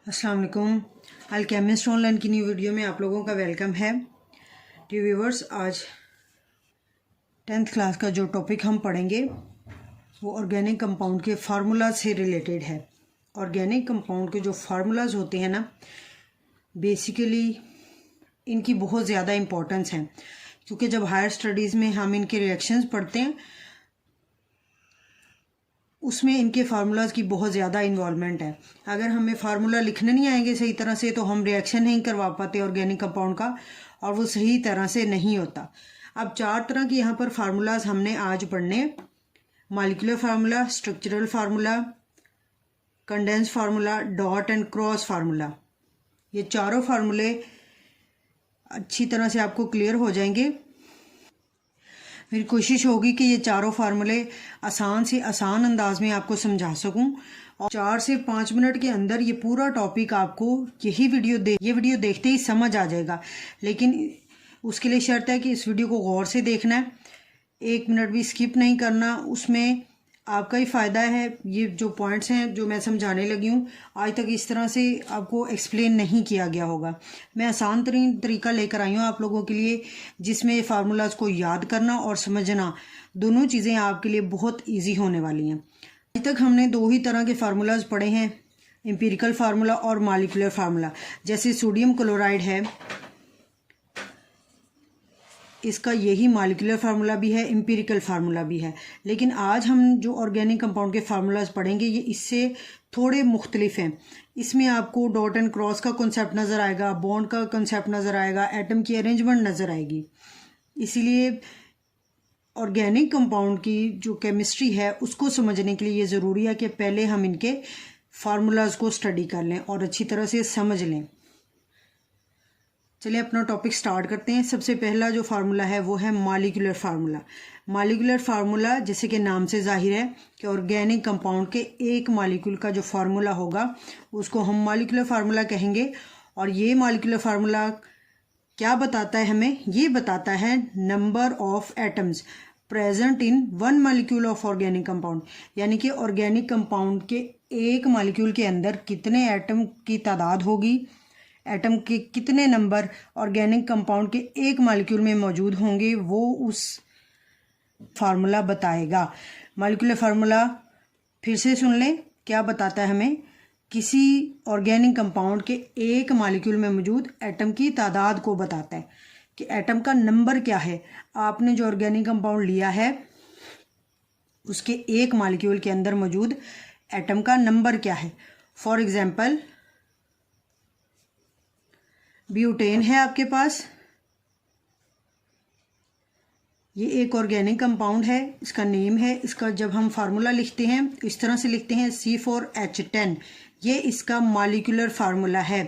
अस्सलाम वालेकुम। Alchemist online की न्यू वीडियो में आप लोगों का वेलकम है। टी व्यूवर्स, आज 10th क्लास का जो टॉपिक हम पढ़ेंगे वो ऑर्गेनिक कंपाउंड के फार्मूला से रिलेटेड है। ऑर्गेनिक कंपाउंड के जो फार्मूलाज होते हैं ना, बेसिकली इनकी बहुत ज़्यादा इम्पोर्टेंस है, क्योंकि जब हायर स्टडीज़ में हम इनके रिएक्शंस पढ़ते हैं उसमें इनके फार्मूलाज की बहुत ज़्यादा इन्वॉल्वमेंट है। अगर हमें फार्मूला लिखने नहीं आएंगे सही तरह से तो हम रिएक्शन नहीं करवा पाते ऑर्गेनिक कंपाउंड का, और वो सही तरह से नहीं होता। अब 4 तरह के यहाँ पर फार्मूलाज हमने आज पढ़ने: molecular formula, structural formula, condense formula, dot and cross formula. ये चारों फार्मूले अच्छी तरह से आपको क्लियर हो जाएंगे। मेरी कोशिश होगी कि ये चारों फार्मूले आसान से आसान अंदाज में आपको समझा सकूं, और 4 से 5 मिनट के अंदर ये पूरा टॉपिक आपको ये वीडियो देखते ही समझ आ जाएगा। लेकिन उसके लिए शर्त है कि इस वीडियो को गौर से देखना है, 1 मिनट भी स्किप नहीं करना। उसमें आपका ही फ़ायदा है। ये जो पॉइंट्स हैं जो मैं समझाने लगी हूँ, आज तक इस तरह से आपको एक्सप्लेन नहीं किया गया होगा। मैं आसान तरीन तरीका लेकर आई हूँ आप लोगों के लिए, जिसमें फार्मूलाज को याद करना और समझना दोनों चीज़ें आपके लिए बहुत ईजी होने वाली हैं। आज तक हमने 2 ही तरह के फार्मूलाज पढ़े हैं, एम्पिरिकल फार्मूला और मॉलिक्यूलर फार्मूला। जैसे सोडियम क्लोराइड है, इसका यही मॉलिक्यूलर फार्मूला भी है, एम्पिरिकल फार्मूला भी है। लेकिन आज हम जो ऑर्गेनिक कंपाउंड के फार्मूलाज पढ़ेंगे ये इससे थोड़े मुख्तलिफ हैं। इसमें आपको डॉट एंड क्रॉस का कॉन्सेप्ट नज़र आएगा, बॉन्ड का कॉन्सेप्ट नज़र आएगा, एटम की अरेंजमेंट नज़र आएगी। इसीलिए ऑर्गेनिक कंपाउंड की जो केमिस्ट्री है उसको समझने के लिए ये ज़रूरी है कि पहले हम इनके फार्मूलाज को स्टडी कर लें और अच्छी तरह से समझ लें। चलिए अपना टॉपिक स्टार्ट करते हैं। सबसे पहला जो फार्मूला है वो है मॉलिक्यूलर फार्मूला। मॉलिक्यूलर फार्मूला जैसे कि नाम से जाहिर है कि ऑर्गेनिक कंपाउंड के एक मॉलिक्यूल का जो फार्मूला होगा उसको हम मॉलिक्यूलर फार्मूला कहेंगे। और ये मॉलिक्यूलर फार्मूला क्या बताता है हमें? ये बताता है number of atoms present in 1 molecule of organic compound, यानी कि ऑर्गेनिक कंपाउंड के एक मॉलिक्यूल के अंदर कितने एटम की तादाद होगी, एटम के कितने नंबर ऑर्गेनिक कंपाउंड के एक मॉलिक्यूल में मौजूद होंगे, वो उस फार्मूला बताएगा। मॉलिक्यूलर फार्मूला फिर से सुन लें, क्या बताता है हमें? किसी ऑर्गेनिक कंपाउंड के एक मॉलिक्यूल में मौजूद एटम की तादाद को बताता है कि एटम का नंबर क्या है। आपने जो ऑर्गेनिक कंपाउंड लिया है उसके एक मॉलिक्यूल के अंदर मौजूद एटम का नंबर क्या है। फॉर एग्जाम्पल, ब्यूटेन है आपके पास, ये एक ऑर्गेनिक कंपाउंड है, इसका नेम है। इसका जब हम फार्मूला लिखते हैं इस तरह से लिखते हैं C4H10, ये इसका मॉलिक्यूलर फार्मूला है।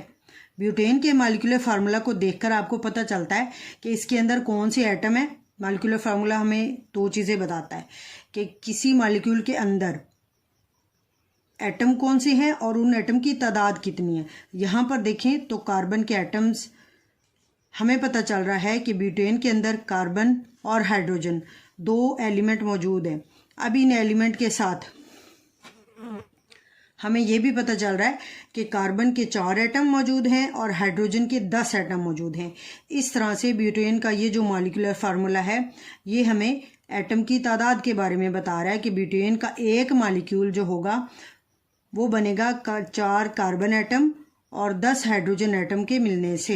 ब्यूटेन के मॉलिक्यूलर फार्मूला को देखकर आपको पता चलता है कि इसके अंदर कौन सी एटम है। मॉलिक्यूलर फार्मूला हमें 2 चीज़ें बताता है कि किसी मॉलिक्यूल के अंदर एटम कौन से हैं और उन एटम की तादाद कितनी है। यहाँ पर देखें तो कार्बन के एटम्स हमें पता चल रहा है कि ब्यूटेन के अंदर कार्बन और हाइड्रोजन 2 एलिमेंट मौजूद हैं। अब इन एलिमेंट के साथ हमें यह भी पता चल रहा है कि कार्बन के 4 एटम मौजूद हैं और हाइड्रोजन के 10 एटम मौजूद हैं। इस तरह से ब्यूटेन का ये जो मॉलिक्यूलर फार्मूला है ये हमें एटम की तादाद के बारे में बता रहा है कि ब्यूटेन का एक मॉलिक्यूल जो होगा वो बनेगा 4 कार्बन एटम और 10 हाइड्रोजन एटम के मिलने से।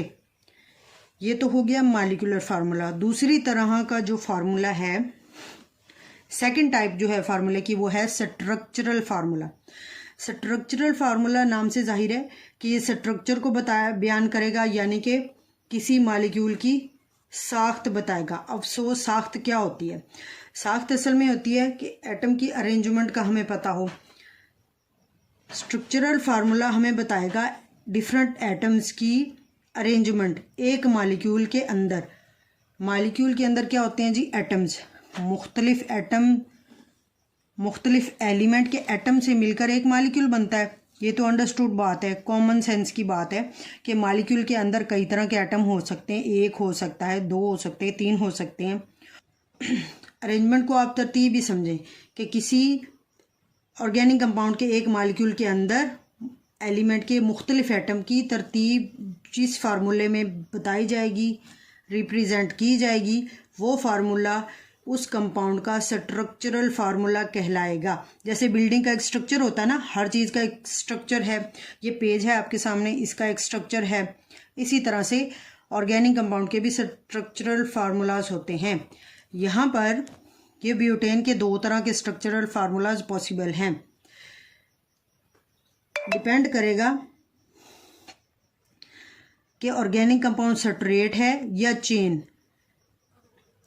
ये तो हो गया मॉलिक्यूलर फार्मूला। दूसरी तरह का जो फार्मूला है, सेकंड टाइप जो है फार्मूले की, वो है स्ट्रक्चरल फार्मूला। स्ट्रक्चरल फार्मूला नाम से जाहिर है कि ये स्ट्रक्चर को बयान करेगा, यानी कि किसी मॉलिक्यूल की साख्त बताएगा। अब साख्त क्या होती है? साख्त असल में होती है कि एटम की अरेंजमेंट का हमें पता हो। स्ट्रक्चरल फार्मूला हमें बताएगा डिफरेंट एटम्स की अरेंजमेंट एक मॉलिक्यूल के अंदर। मॉलिक्यूल के अंदर क्या होते हैं जी? एटम्स। मुख्तलिफ एटम, मुख्तलिफ एलिमेंट के एटम से मिलकर एक मॉलिक्यूल बनता है। ये तो अंडरस्टूड बात है, कॉमन सेंस की बात है कि मॉलिक्यूल के अंदर कई तरह के एटम हो सकते हैं। 1 हो सकता है, 2 हो सकते हैं, 3 हो सकते हैं। अरेंजमेंट को आप तरतीब ही समझें कि किसी ऑर्गेनिक कंपाउंड के एक मॉलिक्यूल के अंदर एलिमेंट के मुख्तलिफ एटम की तरतीब जिस फार्मूले में बताई जाएगी, रिप्रेजेंट की जाएगी, वो फार्मूला उस कंपाउंड का स्ट्रक्चरल फार्मूला कहलाएगा। जैसे बिल्डिंग का एक स्ट्रक्चर होता है ना, हर चीज़ का एक स्ट्रक्चर है। ये पेज है आपके सामने, इसका एक स्ट्रक्चर है। इसी तरह से ऑर्गेनिक कंपाउंड के भी स्ट्रक्चरल फार्मूलाज होते हैं। यहाँ पर ये ब्यूटेन के 2 तरह के स्ट्रक्चरल फार्मूलाज पॉसिबल हैं। डिपेंड करेगा कि ऑर्गेनिक कंपाउंड स्ट्रेट है या चेन।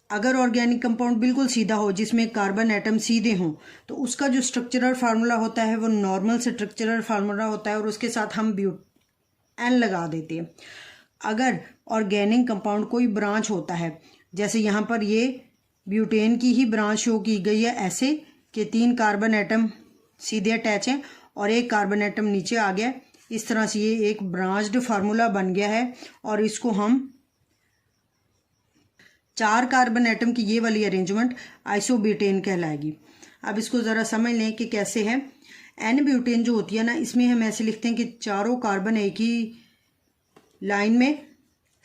अगर ऑर्गेनिक कंपाउंड बिल्कुल सीधा हो, जिसमें कार्बन एटम सीधे हों, तो उसका जो स्ट्रक्चरल फार्मूला होता है वो नॉर्मल स्ट्रक्चरल फार्मूला होता है और उसके साथ हम एन लगा देते हैं। अगर ऑर्गेनिक कंपाउंड कोई ब्रांच होता है, जैसे यहाँ पर ये ब्यूटेन की ही ब्रांच शो की गई है ऐसे कि 3 कार्बन एटम सीधे अटैच हैं और एक कार्बन एटम नीचे आ गया, इस तरह से ये एक ब्रांच्ड फार्मूला बन गया है। और इसको हम 4 कार्बन एटम की ये वाली अरेंजमेंट आइसोब्यूटेन कहलाएगी। अब इसको ज़रा समझ लें कि कैसे है। एन ब्यूटेन जो होती है ना, इसमें हम ऐसे लिखते हैं कि चारों कार्बन एक ही लाइन में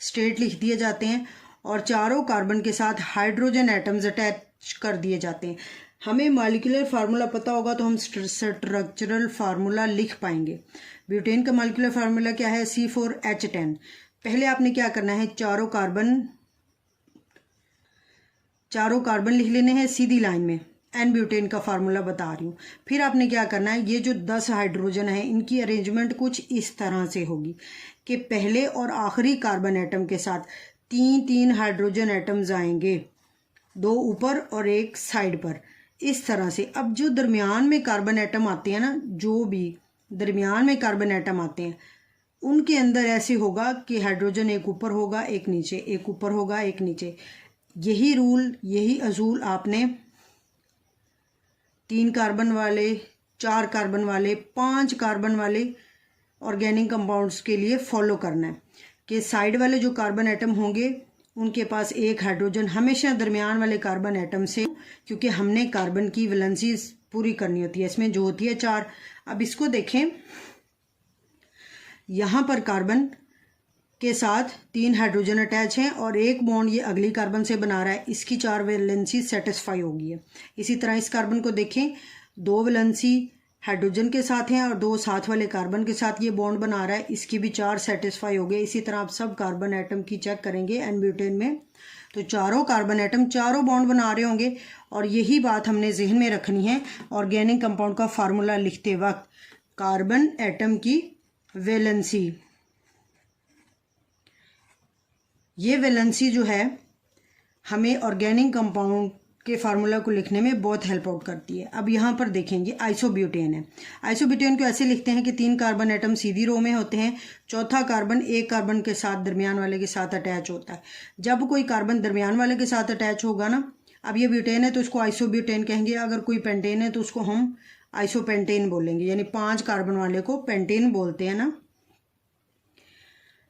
स्ट्रेट लिख दिए जाते हैं और चारों कार्बन के साथ हाइड्रोजन एटम्स अटैच कर दिए जाते हैं। हमें मॉलिक्यूलर फार्मूला पता होगा तो हम स्ट्रक्चरल फार्मूला लिख पाएंगे। ब्यूटेन का मॉलिक्यूलर फार्मूला क्या है? C4H10। पहले आपने क्या करना है, चारों कार्बन लिख लेने हैं सीधी लाइन में। एन ब्यूटेन का फार्मूला बता रही हूँ। फिर आपने क्या करना है, ये जो 10 हाइड्रोजन है इनकी अरेंजमेंट कुछ इस तरह से होगी कि पहले और आखिरी कार्बन एटम के साथ 3 हाइड्रोजन एटम्स आएंगे, 2 ऊपर और एक साइड पर, इस तरह से। अब जो दरमियान में कार्बन एटम आते हैं ना, जो भी दरमियान में कार्बन एटम आते हैं, उनके अंदर ऐसे होगा कि हाइड्रोजन एक ऊपर होगा एक नीचे, एक ऊपर होगा एक नीचे। यही रूल, यही असूल आपने 3 कार्बन वाले, 4 कार्बन वाले, 5 कार्बन वाले ऑर्गेनिक कंपाउंड्स के लिए फॉलो करना है कि साइड वाले जो कार्बन एटम होंगे उनके पास एक हाइड्रोजन हमेशा दरमियान वाले कार्बन एटम से, क्योंकि हमने कार्बन की वैलेंसी पूरी करनी होती है, इसमें जो होती है 4। अब इसको देखें, यहाँ पर कार्बन के साथ 3 हाइड्रोजन अटैच हैं और एक बॉन्ड ये अगली कार्बन से बना रहा है, इसकी 4 वैलेंसी सेटिस्फाई होगी है। इसी तरह इस कार्बन को देखें, 2 वैलेंसी हाइड्रोजन के साथ हैं और 2 साथ वाले कार्बन के साथ ये बॉन्ड बना रहा है, इसकी भी 4 सेटिस्फाई हो गए। इसी तरह आप सब कार्बन एटम की चेक करेंगे एन ब्यूटेन में, तो चारों कार्बन एटम चारों बॉन्ड बना रहे होंगे। और यही बात हमने जहन में रखनी है ऑर्गेनिक कंपाउंड का फार्मूला लिखते वक्त। कार्बन एटम की वैलेंसी, ये वैलेंसी जो है हमें ऑर्गेनिक कंपाउंड के फार्मूला को लिखने में बहुत हेल्प आउट करती है। अब यहाँ पर देखेंगे आइसोब्यूटेन है। आइसोब्यूटेन को ऐसे लिखते हैं कि 3 कार्बन एटम सीधी रो में होते हैं, चौथा कार्बन एक कार्बन के साथ दरमियान वाले के साथ अटैच होता है। जब कोई कार्बन दरमियान वाले के साथ अटैच होगा ना, अब ये ब्यूटेन है तो इसको आइसोब्यूटेन कहेंगे, अगर कोई पेंटेन है तो उसको हम आइसोपेंटेन बोलेंगे, यानी 5 कार्बन वाले को पेंटेन बोलते हैं ना।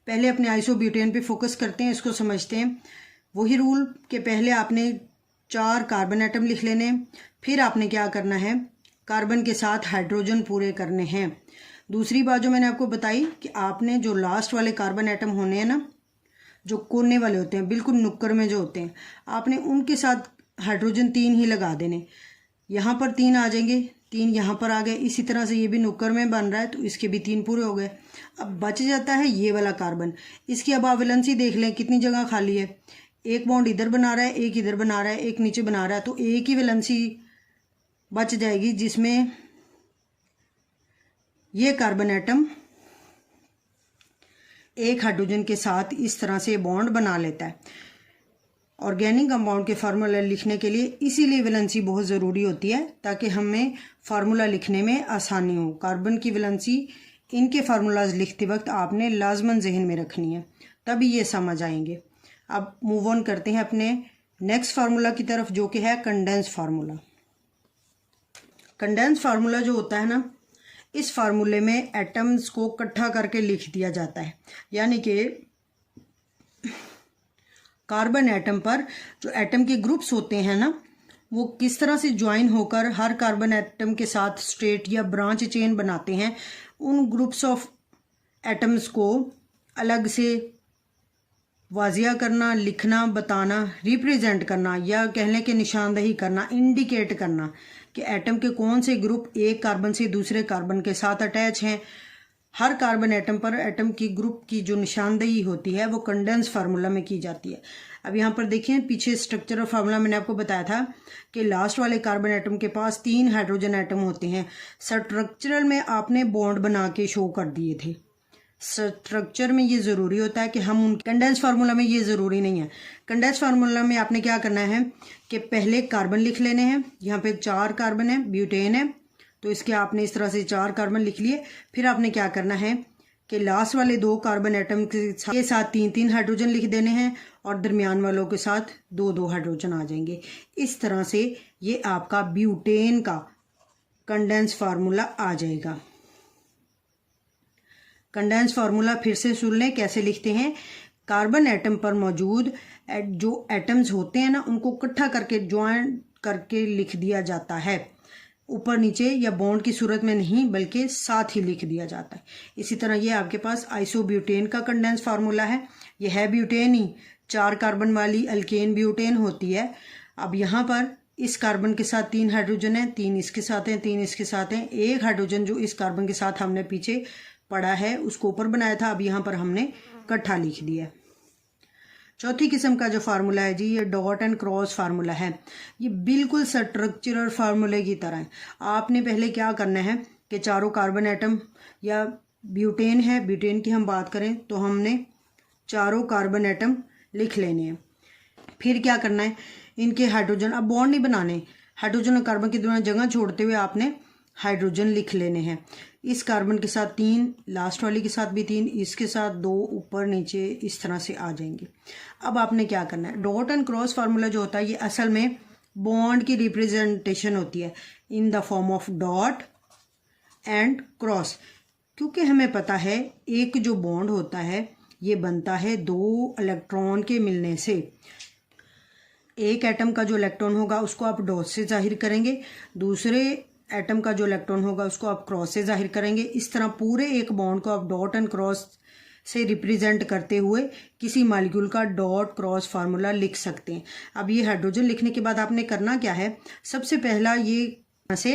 पहले अपने आइसोब्यूटेन पे फोकस करते हैं, इसको समझते हैं। वही रूल के पहले आपने 4 कार्बन एटम लिख लेने, फिर आपने क्या करना है, कार्बन के साथ हाइड्रोजन पूरे करने हैं। दूसरी बात जो मैंने आपको बताई कि आपने जो लास्ट वाले कार्बन एटम होने हैं ना, जो कोने वाले होते हैं, बिल्कुल नुक्कड़ में जो होते हैं, आपने उनके साथ हाइड्रोजन 3 ही लगा देने। यहाँ पर 3 आ जाएंगे, 3 यहाँ पर आ गए। इसी तरह से ये भी नुक्कड़ में बन रहा है तो इसके भी 3 पूरे हो गए। अब बच जाता है ये वाला कार्बन, इसकी अब आप वैलेंसी देख लें कितनी जगह खाली है। एक बॉन्ड इधर बना रहा है, एक इधर बना रहा है, एक नीचे बना रहा है, तो एक ही वैलेंसी बच जाएगी जिसमें ये कार्बन एटम एक हाइड्रोजन के साथ इस तरह से बॉन्ड बना लेता है। ऑर्गेनिक कंपाउंड के फार्मूला लिखने के लिए इसीलिए वैलेंसी बहुत ज़रूरी होती है, ताकि हमें फार्मूला लिखने में आसानी हो। कार्बन की वैलेंसी इनके फार्मूलाज लिखते वक्त आपने लाजमन जहन में रखनी है, तभी ये समझ आएंगे। अब मूव ऑन करते हैं अपने नेक्स्ट फार्मूला की तरफ, जो कि है कंडेंस फार्मूला। कंडेंस फार्मूला जो होता है ना, इस फार्मूले में एटम्स को इकट्ठा करके लिख दिया जाता है, यानी कि कार्बन एटम पर जो एटम के ग्रुप्स होते हैं ना, वो किस तरह से ज्वाइन होकर हर कार्बन एटम के साथ स्ट्रेट या ब्रांच चेन बनाते हैं, उन ग्रुप्स ऑफ एटम्स को अलग से वाजिया करना, लिखना, बताना, रिप्रेजेंट करना या कहने के निशानदही करना, इंडिकेट करना कि एटम के कौन से ग्रुप एक कार्बन से दूसरे कार्बन के साथ अटैच हैं। हर कार्बन एटम पर एटम की ग्रुप की जो निशानदही होती है वो कंडेंस फार्मूला में की जाती है। अब यहाँ पर देखिए पीछे स्ट्रक्चरल फार्मूला मैंने आपको बताया था कि लास्ट वाले कार्बन एटम के पास 3 हाइड्रोजन एटम होते हैं। स्ट्रक्चरल में आपने बॉन्ड बना के शो कर दिए थे। स्ट्रक्चर में ये ज़रूरी होता है कि हम उन कंडेंस फार्मूला में ये ज़रूरी नहीं है। कंडेंस फार्मूला में आपने क्या करना है कि पहले कार्बन लिख लेने हैं। यहाँ पे 4 कार्बन है, ब्यूटेन है, तो इसके आपने इस तरह से 4 कार्बन लिख लिए। फिर आपने क्या करना है कि लास्ट वाले 2 कार्बन एटम के साथ 3-3 हाइड्रोजन लिख देने हैं और दरमियान वालों के साथ 2-2 हाइड्रोजन आ जाएंगे। इस तरह से ये आपका ब्यूटेन का कंडेंस फार्मूला आ जाएगा। कंडेंस फार्मूला फिर से सुन लें कैसे लिखते हैं। कार्बन एटम पर मौजूद जो एटम्स होते हैं ना, उनको इकट्ठा करके ज्वाइन करके लिख दिया जाता है। ऊपर नीचे या बॉन्ड की सूरत में नहीं बल्कि साथ ही लिख दिया जाता है। इसी तरह ये आपके पास आइसोब्यूटेन का कंडेंस फार्मूला है। ये है ब्यूटेन ही, 4 कार्बन वाली अल्केन ब्यूटेन होती है। अब यहाँ पर इस कार्बन के साथ 3 हाइड्रोजन है, 3 इसके साथ हैं, 3 इसके साथ हैं। 1 हाइड्रोजन जो इस कार्बन के साथ हमने पीछे पड़ा है उसको ऊपर बनाया था, अब यहाँ पर हमने इकट्ठा लिख दिया। चौथी किस्म का जो फार्मूला है जी, ये डॉट एंड क्रॉस फार्मूला है। ये बिल्कुल स्ट्रक्चरल फार्मूले की तरह है। आपने पहले क्या करना है कि चारों कार्बन एटम या ब्यूटेन है, ब्यूटेन की हम बात करें तो हमने चारों कार्बन एटम लिख लेने हैं। फिर क्या करना है, इनके हाइड्रोजन, अब बॉन्ड नहीं बनाने, हाइड्रोजन और कार्बन के दरमियान जगह छोड़ते हुए आपने हाइड्रोजन लिख लेने हैं। इस कार्बन के साथ 3, लास्ट वाली के साथ भी 3, इसके साथ 2, ऊपर नीचे इस तरह से आ जाएंगे। अब आपने क्या करना है, डॉट एंड क्रॉस फार्मूला जो होता है ये असल में बॉन्ड की रिप्रेजेंटेशन होती है in the form of dot and cross. क्योंकि हमें पता है एक जो बॉन्ड होता है ये बनता है 2 इलेक्ट्रॉन के मिलने से। एक एटम का जो इलेक्ट्रॉन होगा उसको आप डॉट से जाहिर करेंगे, दूसरे एटम का जो इलेक्ट्रॉन होगा उसको आप क्रॉस से जाहिर करेंगे। इस तरह पूरे एक बॉन्ड को आप डॉट एंड क्रॉस से रिप्रेजेंट करते हुए किसी मॉलिक्यूल का डॉट क्रॉस फार्मूला लिख सकते हैं। अब ये हाइड्रोजन लिखने के बाद आपने करना क्या है, सबसे पहला ये से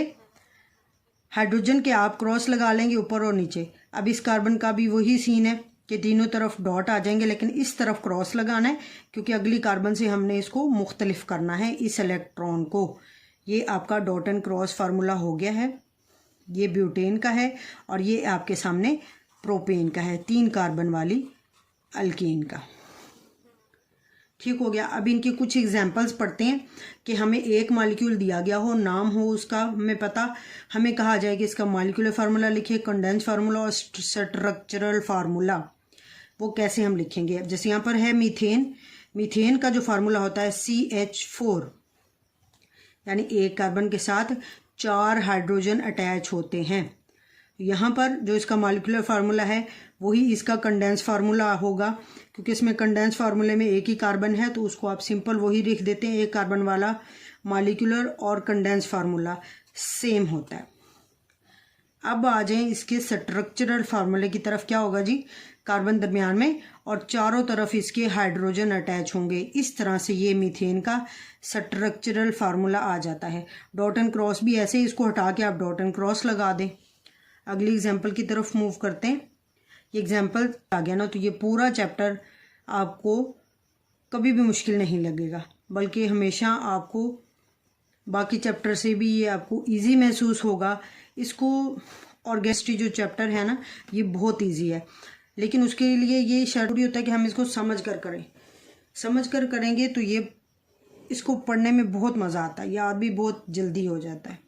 हाइड्रोजन के आप क्रॉस लगा लेंगे ऊपर और नीचे। अब इस कार्बन का भी वही सीन है कि तीनों तरफ डॉट आ जाएंगे, लेकिन इस तरफ क्रॉस लगाना है क्योंकि अगली कार्बन से हमने इसको मुख्तलिफ करना है इस इलेक्ट्रॉन को। ये आपका डॉट एंड क्रॉस फार्मूला हो गया है। ये ब्यूटेन का है और ये आपके सामने प्रोपेन का है, 3 कार्बन वाली अल्कीन का। ठीक हो गया। अब इनके कुछ एग्जांपल्स पढ़ते हैं कि हमें एक मॉलिक्यूल दिया गया हो, नाम हो उसका हमें पता, हमें कहा जाए कि इसका मॉलिक्यूलर फार्मूला लिखिए, कंडेंस फार्मूला और स्ट्रक्चरल फार्मूला, वो कैसे हम लिखेंगे। जैसे यहाँ पर है मीथेन, मीथेन का जो फार्मूला होता है CH4, यानी एक कार्बन के साथ 4 हाइड्रोजन अटैच होते हैं। यहाँ पर जो इसका मॉलिक्यूलर फार्मूला है वही इसका कंडेंस फार्मूला होगा, क्योंकि इसमें कंडेंस फार्मूले में एक ही कार्बन है तो उसको आप सिंपल वही लिख देते हैं। एक कार्बन वाला मॉलिक्यूलर और कंडेंस फार्मूला सेम होता है। अब आ जाएं इसके स्ट्रक्चरल फार्मूले की तरफ। क्या होगा जी, कार्बन दरमियान में और चारों तरफ इसके हाइड्रोजन अटैच होंगे। इस तरह से ये मीथेन का स्ट्रक्चरल फार्मूला आ जाता है। डॉट एंड क्रॉस भी ऐसे ही, इसको हटा के आप डॉट एंड क्रॉस लगा दें। अगली एग्जांपल की तरफ मूव करते हैं। ये एग्जांपल आ गया ना तो ये पूरा चैप्टर आपको कभी भी मुश्किल नहीं लगेगा, बल्कि हमेशा आपको बाकी चैप्टर से भी ये आपको इजी महसूस होगा। इसको ऑर्गेस्ट्री जो चैप्टर है ना ये बहुत इजी है, लेकिन उसके लिए ये जरूरी होता है कि हम इसको समझ कर करें। समझ कर करेंगे तो ये इसको पढ़ने में बहुत मज़ा आता है, याद भी बहुत जल्दी हो जाता है।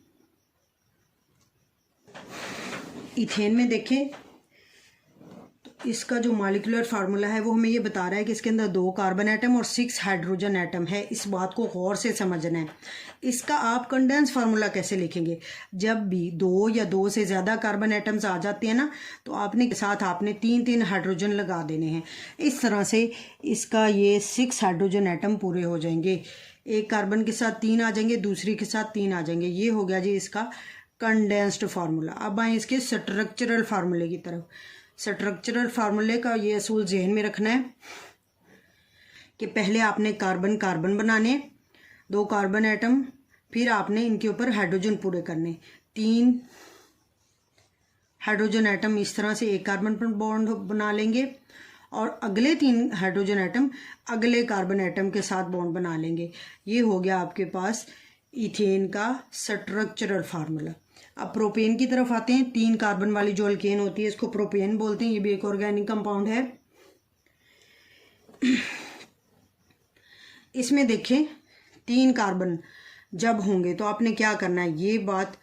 इथेन में देखें तो इसका जो मॉलिक्यूलर फार्मूला है वो हमें ये बता रहा है कि इसके अंदर 2 कार्बन एटम और 6 हाइड्रोजन एटम है। इस बात को गौर से समझना है। इसका आप कंडेंस फार्मूला कैसे लिखेंगे, जब भी 2 या 2 से ज़्यादा कार्बन एटम्स आ जाते हैं ना तो आपने साथ आपने 3-3 हाइड्रोजन लगा देने हैं। इस तरह से इसका ये 6 हाइड्रोजन एटम पूरे हो जाएंगे। एक कार्बन के साथ 3 आ जाएंगे, दूसरी के साथ 3 आ जाएंगे। ये हो गया जी इसका कंडेंस्ड फार्मूला। अब आए इसके स्ट्रक्चरल फार्मूले की तरफ। स्ट्रक्चरल फार्मूले का ये असूल जहन में रखना है कि पहले आपने कार्बन कार्बन बनाने, 2 कार्बन एटम, फिर आपने इनके ऊपर हाइड्रोजन पूरे करने, 3 हाइड्रोजन एटम इस तरह से एक कार्बन पर बॉन्ड बना लेंगे और अगले 3 हाइड्रोजन एटम अगले कार्बन एटम के साथ बॉन्ड बना लेंगे। ये हो गया आपके पास इथेन का स्ट्रक्चरल फार्मूला। अब प्रोपेन की तरफ आते हैं। 3 कार्बन वाली जो अल्केन होती है इसको प्रोपेन बोलते हैं। ये भी एक ऑर्गेनिक कंपाउंड है। इसमें देखें 3 कार्बन जब होंगे तो आपने क्या करना है, ये बात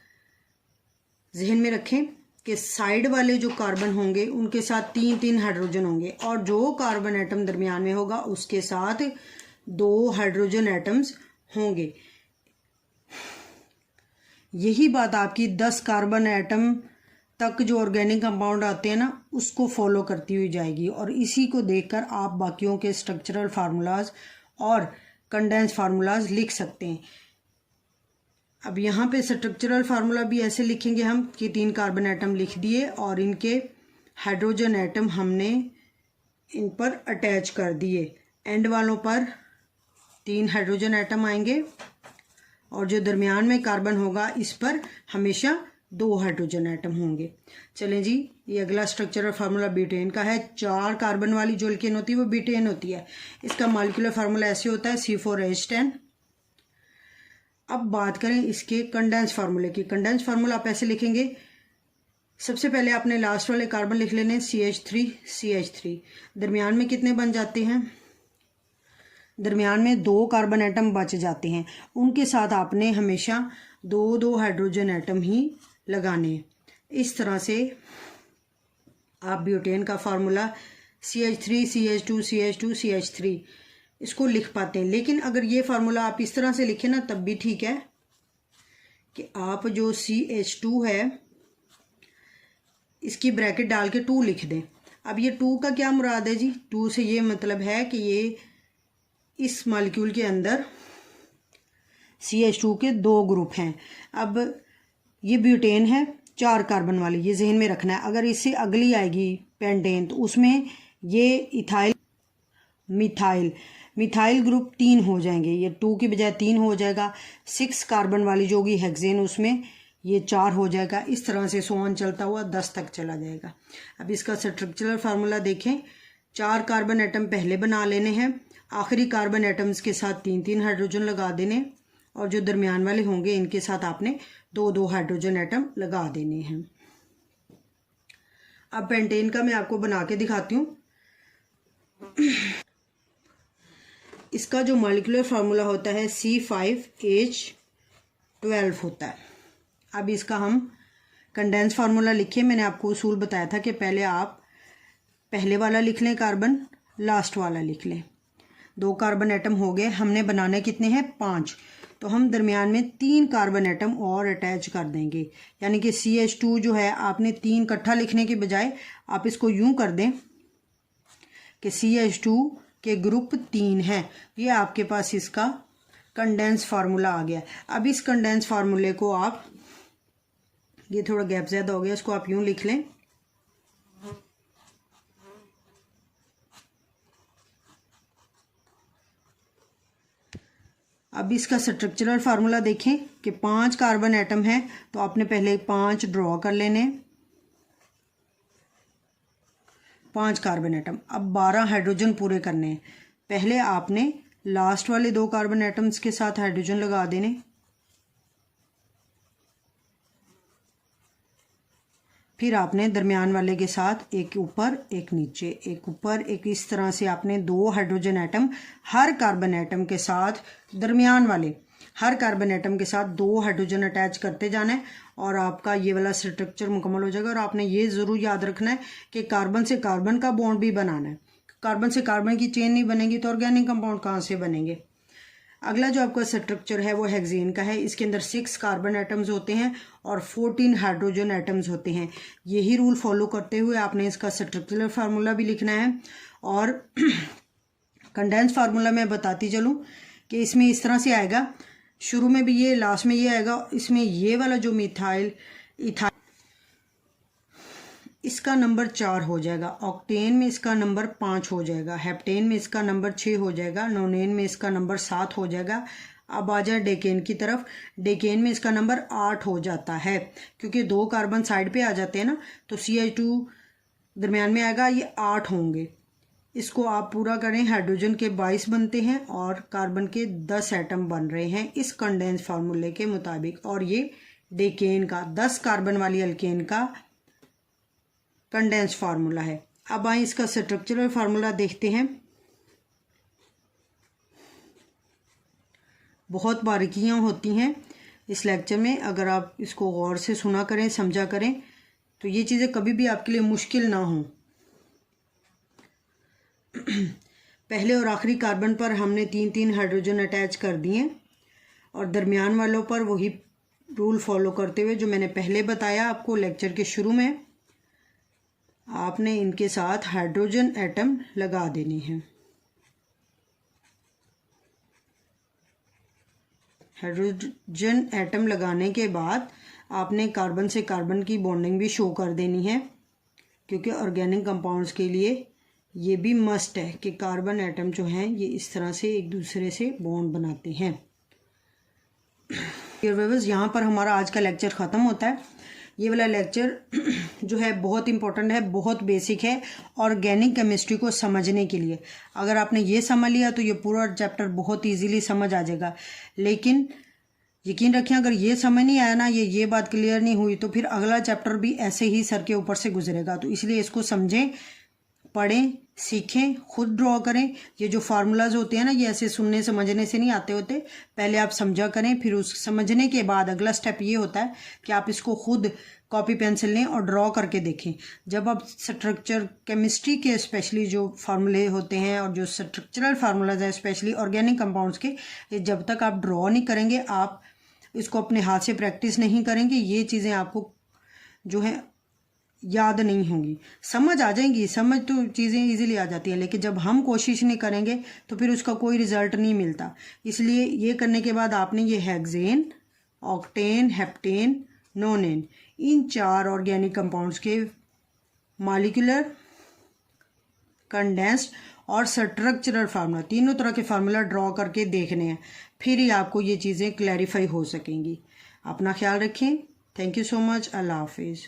जहन में रखें कि साइड वाले जो कार्बन होंगे उनके साथ 3-3 हाइड्रोजन होंगे और जो कार्बन एटम दरमियान में होगा उसके साथ 2 हाइड्रोजन एटम्स होंगे। यही बात आपकी 10 कार्बन एटम तक जो ऑर्गेनिक कंपाउंड आते हैं ना उसको फॉलो करती हुई जाएगी और इसी को देखकर आप बाकियों के स्ट्रक्चरल फार्मूलाज और कंडेंस फार्मूलाज लिख सकते हैं। अब यहाँ पे स्ट्रक्चरल फार्मूला भी ऐसे लिखेंगे हम कि 3 कार्बन एटम लिख दिए और इनके हाइड्रोजन एटम हमने इन पर अटैच कर दिए। एंड वालों पर 3 हाइड्रोजन एटम आएंगे और जो दरमियान में कार्बन होगा इस पर हमेशा 2 हाइड्रोजन एटम होंगे। चलें जी, ये अगला स्ट्रक्चरल फार्मूला ब्यूटेन का है। 4 कार्बन वाली जो अल्केन होती है वो ब्यूटेन होती है। इसका मॉलिक्यूलर फार्मूला ऐसे होता है C4H10। अब बात करें इसके कंडेंस फार्मूले की। कंडेंस फार्मूला आप ऐसे लिखेंगे, सबसे पहले आपने लास्ट वाले कार्बन लिख लेने CH3 दरमियान में कितने बन जाते हैं, दरमियान में 2 कार्बन एटम बच जाते हैं। उनके साथ आपने हमेशा 2-2 हाइड्रोजन एटम ही लगाने हैं। इस तरह से आप ब्यूटेन का formula CH3 CH2 CH2 CH3 इसको लिख पाते हैं। लेकिन अगर ये फार्मूला आप इस तरह से लिखें ना तब भी ठीक है कि आप जो CH2 है इसकी ब्रैकेट डाल के 2 लिख दें। अब ये 2 का क्या मुराद है जी, 2 से ये मतलब है कि ये इस मॉलिक्यूल के अंदर CH2 के 2 ग्रुप हैं। अब ये ब्यूटेन है 4 कार्बन वाली, ये जहन में रखना है। अगर इससे अगली आएगी पेंटेन तो उसमें ये इथाइल मिथाइल ग्रुप 3 हो जाएंगे। ये 2 की बजाय 3 हो जाएगा। 6 कार्बन वाली जो होगी हेक्सेन उसमें ये 4 हो जाएगा। इस तरह से सोन चलता हुआ 10 तक चला जाएगा। अब इसका स्ट्रक्चरल फार्मूला देखें। 4 कार्बन एटम पहले बना लेने हैं, आखिरी कार्बन एटम्स के साथ 3-3 हाइड्रोजन लगा देने और जो दरमियान वाले होंगे इनके साथ आपने 2-2 हाइड्रोजन एटम लगा देने हैं। अब पेंटेन का मैं आपको बना के दिखाती हूँ। इसका जो मॉलिक्यूलर फार्मूला होता है C5H12 होता है। अब इसका हम कंडेंस फार्मूला लिखिए। मैंने आपको उसूल बताया था कि पहले आप पहले वाला लिख लें कार्बन, लास्ट वाला लिख लें। 2 कार्बन एटम हो गए, हमने बनाने कितने हैं 5, तो हम दरमियान में 3 कार्बन एटम और अटैच कर देंगे। यानी कि CH2 जो है आपने 3 इकट्ठा लिखने के बजाय आप इसको यूं कर दें कि CH2 के ग्रुप 3 है। ये आपके पास इसका कंडेंस फार्मूला आ गया। अब इस कंडेंस फार्मूले को आप, ये थोड़ा गैप ज़्यादा हो गया, इसको आप यूं लिख लें। अब इसका स्ट्रक्चरल फार्मूला देखें कि 5 कार्बन एटम है तो आपने पहले 5 ड्रॉ कर लेने, 5 कार्बन एटम। अब 12 हाइड्रोजन पूरे करने हैं। पहले आपने लास्ट वाले 2 कार्बन एटम्स के साथ हाइड्रोजन लगा देने, फिर आपने दरमियान वाले के साथ एक ऊपर एक नीचे, एक ऊपर एक, इस तरह से आपने 2 हाइड्रोजन एटम हर कार्बन एटम के साथ, दरमियान वाले हर कार्बन एटम के साथ 2 हाइड्रोजन अटैच करते जाना है और आपका ये वाला स्ट्रक्चर मुकम्मल हो जाएगा। और आपने ये ज़रूर याद रखना है कि कार्बन से कार्बन का बॉन्ड भी बनाना है। कार्बन से कार्बन की चेन नहीं बनेगी तो ऑर्गेनिक कंपाउंड कहाँ से बनेंगे। अगला जो आपका स्ट्रक्चर है वो हेक्सेन का है। इसके अंदर 6 कार्बन एटम्स होते हैं और 14 हाइड्रोजन एटम्स होते हैं। यही रूल फॉलो करते हुए आपने इसका स्ट्रक्चरल फार्मूला भी लिखना है। और कंडेंस फार्मूला मैं बताती चलूँ कि इसमें इस तरह से आएगा शुरू में भी ये, लास्ट में ये आएगा। इसमें ये वाला जो मिथाइल इथाइल, इसका नंबर 4 हो जाएगा। ऑक्टेन में इसका नंबर 5 हो जाएगा। हेप्टेन में इसका नंबर 6 हो जाएगा। नोनेन में इसका नंबर 7 हो जाएगा। अब आ जाए डेकेन की तरफ। डेकेन में इसका नंबर 8 हो जाता है, क्योंकि 2 कार्बन साइड पे आ जाते हैं ना, तो CH2 दरमियान में आएगा, ये 8 होंगे। इसको आप पूरा करें, हाइड्रोजन के 22 बनते हैं और कार्बन के 10 एटम बन रहे हैं इस कंडेंस फार्मूले के मुताबिक। और ये डेकेन का 10 कार्बन वाली अल्केन का कंडेंस फार्मूला है। अब आए इसका स्ट्रक्चरल फार्मूला देखते हैं। बहुत बारीकियां होती हैं इस लेक्चर में, अगर आप इसको गौर से सुना करें, समझा करें, तो ये चीज़ें कभी भी आपके लिए मुश्किल ना हो। पहले और आखिरी कार्बन पर हमने 3-3 हाइड्रोजन अटैच कर दिए और दरमियान वालों पर वही रूल फॉलो करते हुए जो मैंने पहले बताया आपको लेक्चर के शुरू में, आपने इनके साथ हाइड्रोजन एटम लगा देने हैं। हाइड्रोजन एटम लगाने के बाद आपने कार्बन से कार्बन की बॉन्डिंग भी शो कर देनी है, क्योंकि ऑर्गेनिक कंपाउंड्स के लिए ये भी मस्ट है कि कार्बन एटम जो हैं ये इस तरह से एक दूसरे से बॉन्ड बनाते हैं। यहाँ पर हमारा आज का लेक्चर ख़त्म होता है। ये वाला लेक्चर जो है बहुत इंपॉर्टेंट है, बहुत बेसिक है ऑर्गेनिक केमिस्ट्री को समझने के लिए। अगर आपने ये समझ लिया तो ये पूरा चैप्टर बहुत इजीली समझ आ जाएगा। लेकिन यकीन रखें, अगर ये समझ नहीं आया ना, ये बात क्लियर नहीं हुई, तो फिर अगला चैप्टर भी ऐसे ही सर के ऊपर से गुजरेगा। तो इसलिए इसको समझें, पढ़ें, सीखें, खुद ड्रॉ करें। ये जो फार्मूलाज होते हैं ना, ये ऐसे सुनने समझने से नहीं आते होते। पहले आप समझा करें, फिर उस समझने के बाद अगला स्टेप ये होता है कि आप इसको खुद कॉपी पेंसिल लें और ड्रॉ करके देखें। जब आप स्ट्रक्चर केमिस्ट्री के स्पेशली जो फार्मूले होते हैं और जो स्ट्रक्चरल फार्मूलाज हैं स्पेशली ऑर्गेनिक कंपाउंड्स के, ये जब तक आप ड्रॉ नहीं करेंगे, आप इसको अपने हाथ से प्रैक्टिस नहीं करेंगे, ये चीज़ें आपको जो है याद नहीं होंगी। समझ आ जाएंगी, समझ तो चीज़ें इजीली आ जाती हैं, लेकिन जब हम कोशिश नहीं करेंगे तो फिर उसका कोई रिजल्ट नहीं मिलता। इसलिए ये करने के बाद आपने ये हेक्सेन, ऑक्टेन, हेप्टेन, नोनेन, इन 4 ऑर्गेनिक कंपाउंड्स के मॉलिक्यूलर, कंडेंस्ड और स्ट्रक्चरल फार्मूला, तीनों तरह के फार्मूला ड्रॉ करके देखने हैं, फिर ही आपको ये चीज़ें क्लैरिफाई हो सकेंगी। अपना ख्याल रखें। Thank you so much. अल्लाह हाफिज़।